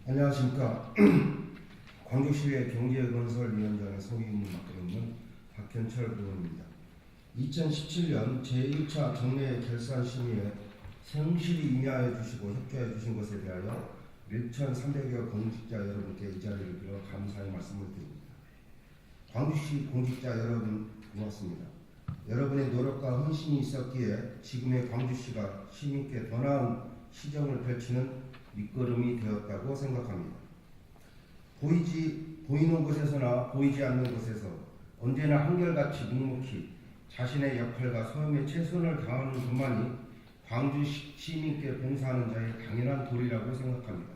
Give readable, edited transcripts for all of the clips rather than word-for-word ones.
안녕하십니까. 광주시의 경제건설위원장의 소임을 맡고 있는 박현철 의원입니다. 2017년 제1차 정례 결산심의에 성실히 임하여 주시고 협조해 주신 것에 대하여 1,300여 공직자 여러분께 이 자리를 빌어 감사의 말씀을 드립니다. 광주시 공직자 여러분 고맙습니다. 여러분의 노력과 헌신이 있었기에 지금의 광주시가 시민께 더 나은 시정을 펼치는 밑거름이 되었다고 생각합니다. 보이는 곳에서나 보이지 않는 곳에서 언제나 한결같이 묵묵히 자신의 역할과 소임에 최선을 다하는 것만이 광주 시민께 봉사하는 자의 당연한 도리라고 생각합니다.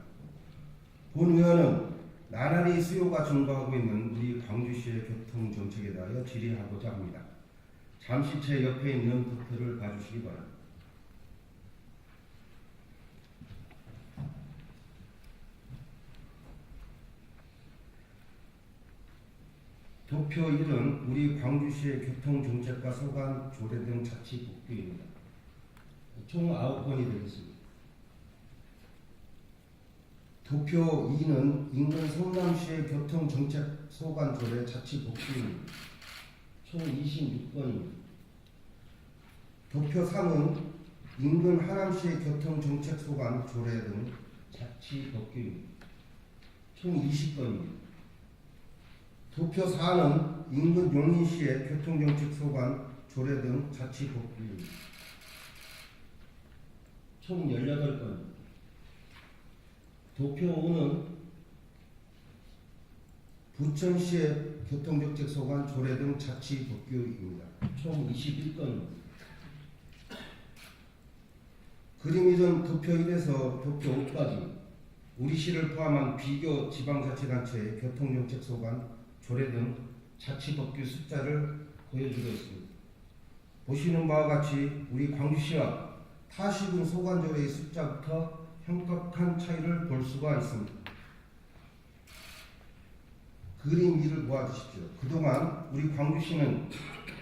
본 의원은 나날이 수요가 증가하고 있는 우리 광주시의 교통정책에 대하여 질의하고자 합니다. 잠시 제 옆에 있는 도표를 봐주시기 바랍니다. 도표 1은 우리 광주시의 교통정책과 소관, 조례 등 자치 복귀입니다. 총 9건이 되겠습니다. 도표 2는 인근 성남시의 교통정책 소관, 조례, 자치 복귀입니다. 총 26건입니다. 도표 3은 인근 하남시의 교통정책 소관, 조례 등 자치 복귀입니다. 총 20건입니다. 도표 4는 인근 용인시의 교통정책 소관, 조례 등 자치 복귀입니다. 총 18건입니다. 도표 5는 부천시의 교통정책 소관, 조례 등 자치 복귀입니다. 총 21건입니다. 그림 1은 도표 1에서 도표 5까지 우리 시를 포함한 비교 지방자치단체의 교통정책 소관, 조례 등 자치 복귀 숫자를 보여주고 있습니다. 보시는 바와 같이 우리 광주시와 타시군 소관조례의 숫자부터 현격한 차이를 볼 수가 있습니다. 그림 2를 보아주십시오. 그동안 우리 광주시는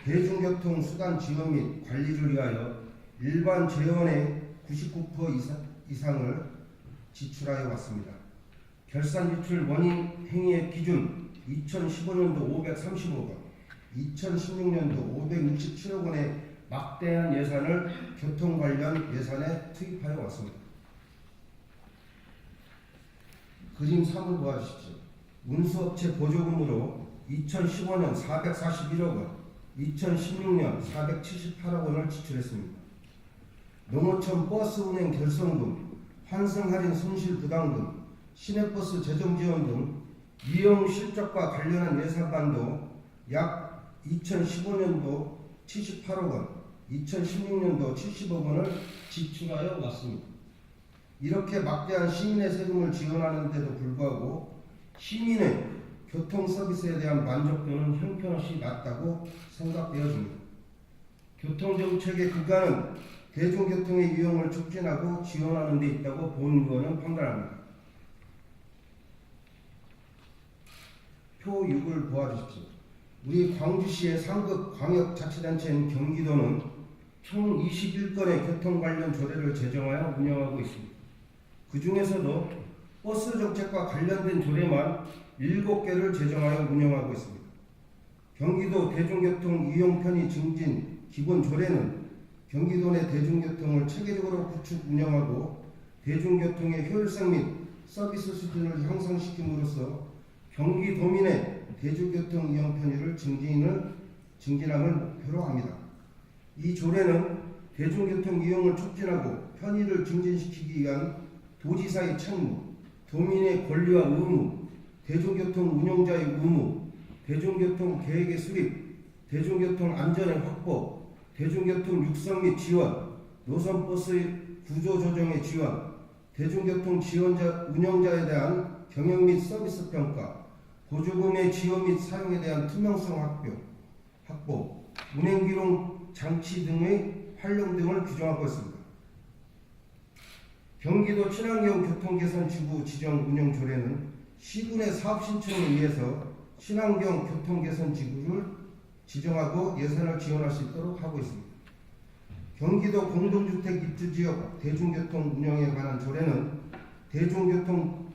대중교통 수단 지원 및 관리를 위하여 일반 재원의 99% 이상을 지출하여 왔습니다. 결산 지출 원인 행위의 기준 2015년도 535억 원, 2016년도 567억 원의 막대한 예산을 교통 관련 예산에 투입하여 왔습니다. 그림 3을 보아주십시오. 운수업체 보조금으로 2015년 441억 원, 2016년 478억 원을 지출했습니다. 농어촌 버스 운행 결손금, 환승 할인 손실 부담금, 시내버스 재정지원 등 이용 실적과 관련한 예산반도 약 2015년도 78억 원, 2016년도 70억 원을 지출하여 왔습니다. 이렇게 막대한 시민의 세금을 지원하는데도 불구하고 시민의 교통 서비스에 대한 만족도는 형편없이 낮다고 생각되어집니다. 교통정책의 근간은 대중교통의 이용을 촉진하고 지원하는 데 있다고 본 의원은 판단합니다. 표 6을 보아주십시오. 우리 광주시의 상급 광역자치단체인 경기도는 총 21건의 교통 관련 조례를 제정하여 운영하고 있습니다. 그 중에서도 버스 정책과 관련된 조례만 7개를 제정하여 운영하고 있습니다. 경기도 대중교통 이용 편의 증진 기본 조례는 경기도 내 대중교통을 체계적으로 구축 운영하고 대중교통의 효율성 및 서비스 수준을 향상시킴으로써 경기도민의 대중교통 이용 편의를 증진함을 목표로 합니다. 이 조례는 대중교통 이용을 촉진하고 편의를 증진시키기 위한 도지사의 책무, 도민의 권리와 의무, 대중교통 운영자의 의무, 대중교통 계획의 수립, 대중교통 안전의 확보, 대중교통 육성 및 지원, 노선버스의 구조조정의 지원, 대중교통 지원자 운영자에 대한 경영 및 서비스 평가, 보조금의 지원 및 사용에 대한 투명성 확보, 운행기록 장치 등의 활용 등을 규정하고 있습니다. 경기도 친환경 교통개선지구 지정 운영조례는 시군의 사업신청에 의해서 친환경 교통개선지구를 지정하고 예산을 지원할 수 있도록 하고 있습니다. 경기도 공동주택 입주지역 대중교통 운영에 관한 조례는 대중교통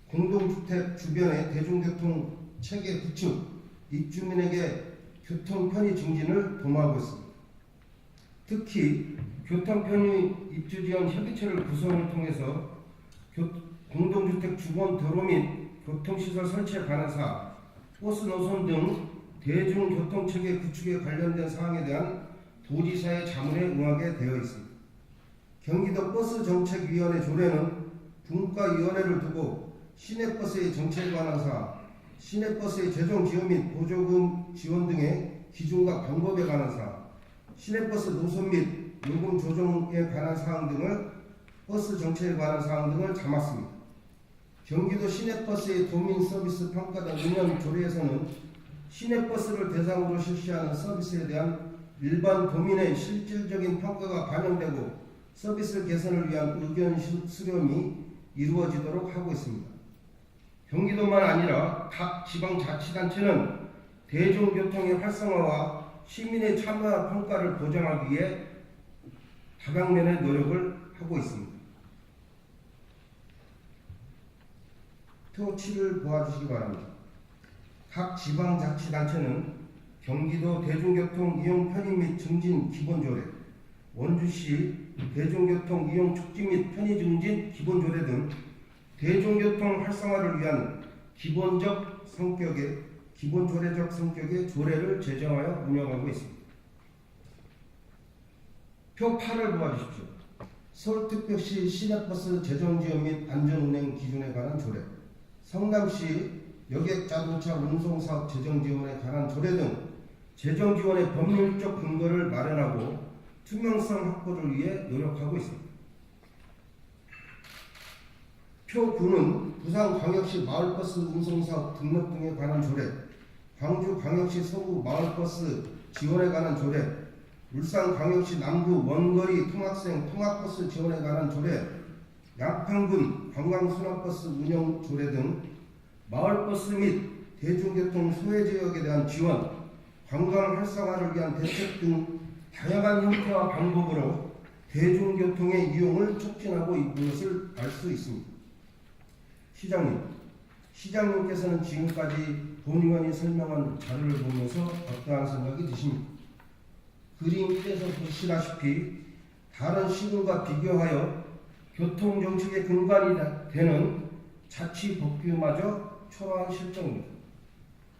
공동주택 주변의 대중교통 체계 구축, 입주민에게 교통 편의 증진을 도모하고 있습니다. 특히 교통 편의 입주 지원 협의체를 구성을 통해서 공동주택 주변 도로 및 교통시설 설치에 관한 사항, 버스 노선 등 대중교통체계 구축에 관련된 사항에 대한 도지사의 자문에 응하게 되어 있습니다. 경기도 버스정책위원회 조례는 분과위원회를 두고 시내버스의 정책에 관한 사항, 시내버스의 재정 지원 및 보조금 지원 등의 기준과 방법에 관한 사항, 시내버스 노선 및 요금 조정에 관한 사항 등을 버스 정책에 관한 사항 등을 담았습니다. 경기도 시내버스의 도민 서비스 평가단 운영 조례에서는 시내버스를 대상으로 실시하는 서비스에 대한 일반 도민의 실질적인 평가가 반영되고 서비스 개선을 위한 의견 수렴이 이루어지도록 하고 있습니다. 경기도만 아니라 각 지방자치단체는 대중교통의 활성화와 시민의 참여 평가를 보장하기 위해 다방면의 노력을 하고 있습니다. 표 7을 보아주시기 바랍니다. 각 지방자치단체는 경기도 대중교통 이용 편의 및 증진 기본조례, 원주시 대중교통 이용 촉진 및 편의 증진 기본조례 등 대중교통 활성화를 위한 기본조례적 성격의 조례를 제정하여 운영하고 있습니다. 표 8을 보아주십시오. 서울특별시 시내버스 재정지원 및 안전운행 기준에 관한 조례, 성남시 여객자동차 운송사업 재정지원에 관한 조례 등 재정지원의 법률적 근거를 마련하고 투명성 확보를 위해 노력하고 있습니다. 표 9는 부산광역시 마을버스 운송사업 등록 등에 관한 조례, 광주광역시 서구 마을버스 지원에 관한 조례, 울산광역시 남부 원거리 통학생 통학버스 지원에 관한 조례, 양평군 관광순환버스 운영 조례 등 마을버스 및 대중교통 소외지역에 대한 지원, 관광 활성화를 위한 대책 등 다양한 형태와 방법으로 대중교통의 이용을 촉진하고 있는 것을 알 수 있습니다. 시장님께서는 지금까지 본의원이 설명한 자료를 보면서 어떠한 생각이 드십니까? 그림 1에서 보시다시피 다른 시군과 비교하여 교통정책의 근간이 되는 자치법규마저 초라한 실정입니다.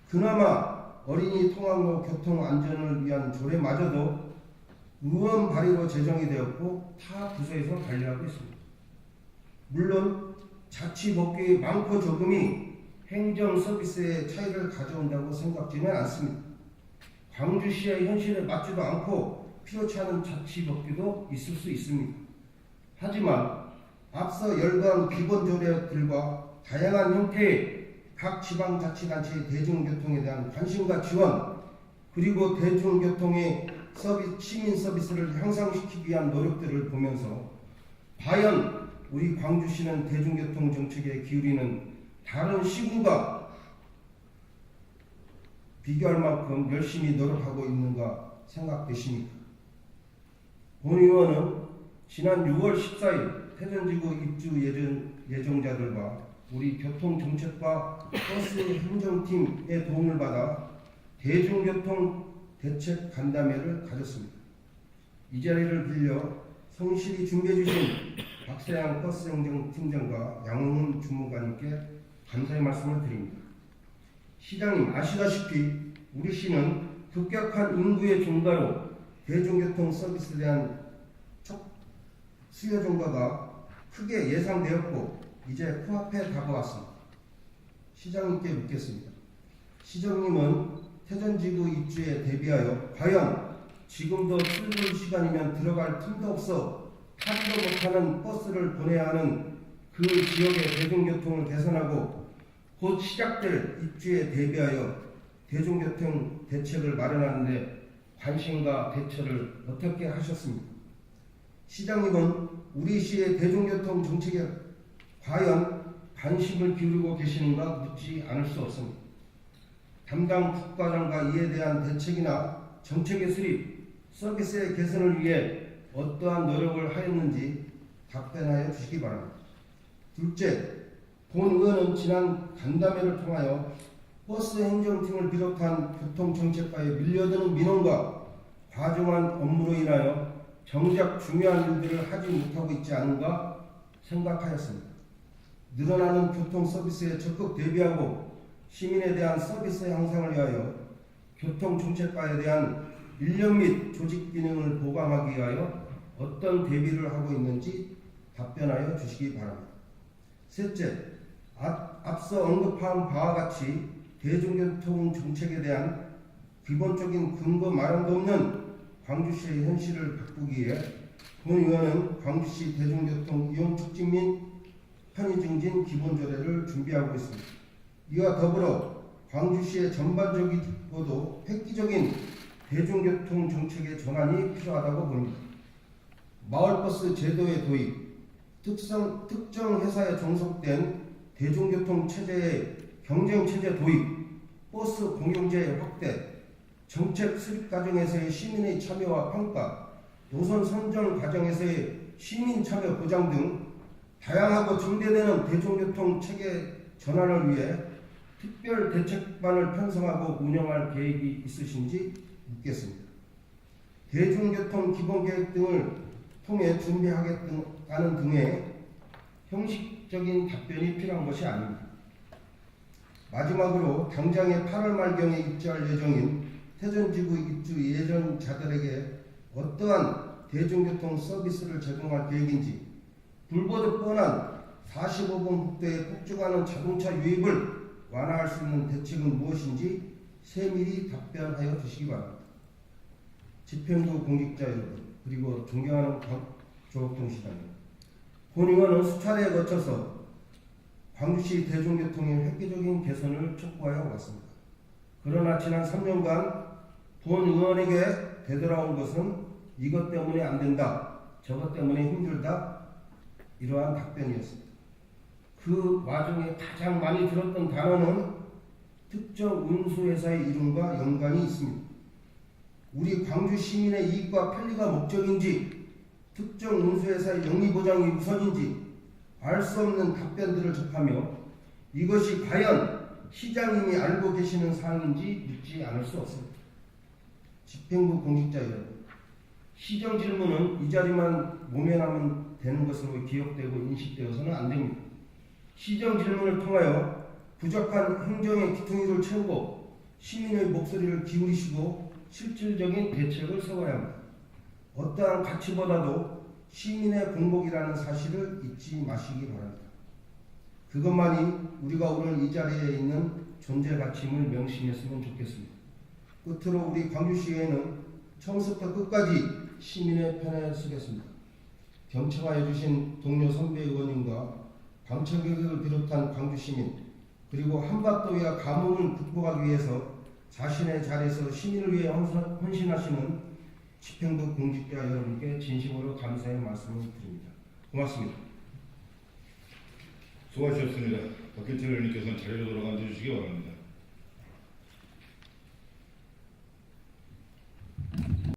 그나마 어린이 통학로 교통 안전을 위한 조례마저도 의원 발의로 제정이 되었고 타 부서에서 관리하고 있습니다. 물론 자치법규의 많고 적음이 행정 서비스의 차이를 가져온다고 생각지는 않습니다. 광주시의 현실에 맞지도 않고 필요치 않은 자치법규도 있을 수 있습니다. 하지만 앞서 열거한 기본조례들과 다양한 형태의 각 지방자치단체의 대중교통에 대한 관심과 지원, 그리고 대중교통의 시민 서비스를 향상시키기 위한 노력들을 보면서 과연 우리 광주시는 대중교통 정책에 기울이는 다른 시군과 비교할 만큼 열심히 노력하고 있는가 생각되십니까? 본 의원은 지난 6월 14일 태전지구 입주 예정자들과 우리 교통정책과 버스 행정팀의 도움을 받아 대중교통 대책 간담회를 가졌습니다. 이 자리를 빌려 성실히 준비해 주신 박세양 버스 행정팀장과 양홍훈 주무관님께 감사의 말씀을 드립니다. 시장님 아시다시피 우리 시는 급격한 인구의 증가로 대중교통 서비스에 대한 수요 증가가 크게 예상되었고 이제 코앞에 다가왔습니다. 시장님께 묻겠습니다. 시장님은 태전지구 입주에 대비하여 과연 지금도 출근 시간이면 들어갈 틈도 없어 타지도 못하는 버스를 보내야 하는 그 지역의 대중교통을 개선하고 곧 시작될 입주에 대비하여 대중교통 대책을 마련하는 데 관심과 대처를 어떻게 하셨습니까? 시장님은 우리 시의 대중교통 정책에 과연 관심을 기울이고 계시는가 묻지 않을 수 없습니다. 담당 국과장과 이에 대한 대책이나 정책의 수립, 서비스의 개선을 위해 어떠한 노력을 하였는지 답변하여 주시기 바랍니다. 둘째, 본 의원은 지난 간담회를 통하여 버스 행정팀을 비롯한 교통정책과에 밀려드는 민원과 과중한 업무로 인하여 정작 중요한 일들을 하지 못하고 있지 않은가 생각하였습니다. 늘어나는 교통 서비스에 적극 대비하고 시민에 대한 서비스 향상을 위하여 교통정책과에 대한 인력 및 조직 기능을 보강하기 위하여 어떤 대비를 하고 있는지 답변하여 주시기 바랍니다. 셋째, 앞서 언급한 바와 같이 대중교통 정책에 대한 기본적인 근거 마련도 없는 광주시의 현실을 바꾸기 위해 본 의원은 광주시 대중교통 이용 촉진 및 편의 증진 기본조례를 준비하고 있습니다. 이와 더불어 광주시의 전반적이고도 획기적인 대중교통 정책의 전환이 필요하다고 봅니다. 마을버스 제도의 도입, 특정 회사에 종속된 대중교통 체제의 경쟁체제 도입, 버스 공용제의 확대, 정책 수립 과정에서의 시민의 참여와 평가, 노선 선정 과정에서의 시민 참여 보장 등 다양하고 증대되는 대중교통 체계 전환을 위해 특별 대책반을 편성하고 운영할 계획이 있으신지 묻겠습니다. 대중교통 기본계획 등을 통해 준비하겠다는 등의 형식적인 답변이 필요한 것이 아닙니다. 마지막으로 당장의 8월 말경에 입주할 예정인 태전지구 입주 예정자들에게 어떠한 대중교통 서비스를 제공할 계획인지, 불보듯 뻔한 45분 국도에 폭주하는 자동차 유입을 완화할 수 있는 대책은 무엇인지 세밀히 답변하여 주시기 바랍니다. 집행부 공직자 여러분, 그리고 존경하는 조옥동 시장님, 본 의원은 수차례에 거쳐서 광주시 대중교통의 획기적인 개선을 촉구하여 왔습니다. 그러나 지난 3년간 본 의원에게 되돌아온 것은 이것 때문에 안 된다, 저것 때문에 힘들다, 이러한 답변이었습니다. 그 와중에 가장 많이 들었던 단어는 특정 운수회사의 이름과 연관이 있습니다. 우리 광주 시민의 이익과 편리가 목적인지 특정 운수회사의 영리보장이 우선인지 알 수 없는 답변들을 접하며 이것이 과연 시장님이 알고 계시는 사항인지 묻지 않을 수 없습니다. 집행부 공직자 여러분, 시정 질문은 이 자리만 모면하면 되는 것으로 기억되고 인식되어서는 안 됩니다. 시정 질문을 통하여 부족한 행정의 기퉁이를 채우고 시민의 목소리를 기울이시고 실질적인 대책을 세워야 합니다. 어떠한 가치보다도 시민의 공복이라는 사실을 잊지 마시기 바랍니다. 그것만이 우리가 오늘 이 자리에 있는 존재 가치임을 명심했으면 좋겠습니다. 끝으로 우리 광주시의회는 처음부터 끝까지 시민의 편에 서겠습니다. 경청하여 주신 동료 선배 의원님과 방청객을 비롯한 광주시민, 그리고 한밭도의와 가뭄을 극복하기 위해서 자신의 자리에서 시민을 위해 헌신하시는 집행부 공직자 여러분께 진심으로 감사의 말씀을 드립니다. 고맙습니다. 수고하셨습니다. 박현철 의원님께서는 자리로 돌아가 앉아주시기 바랍니다.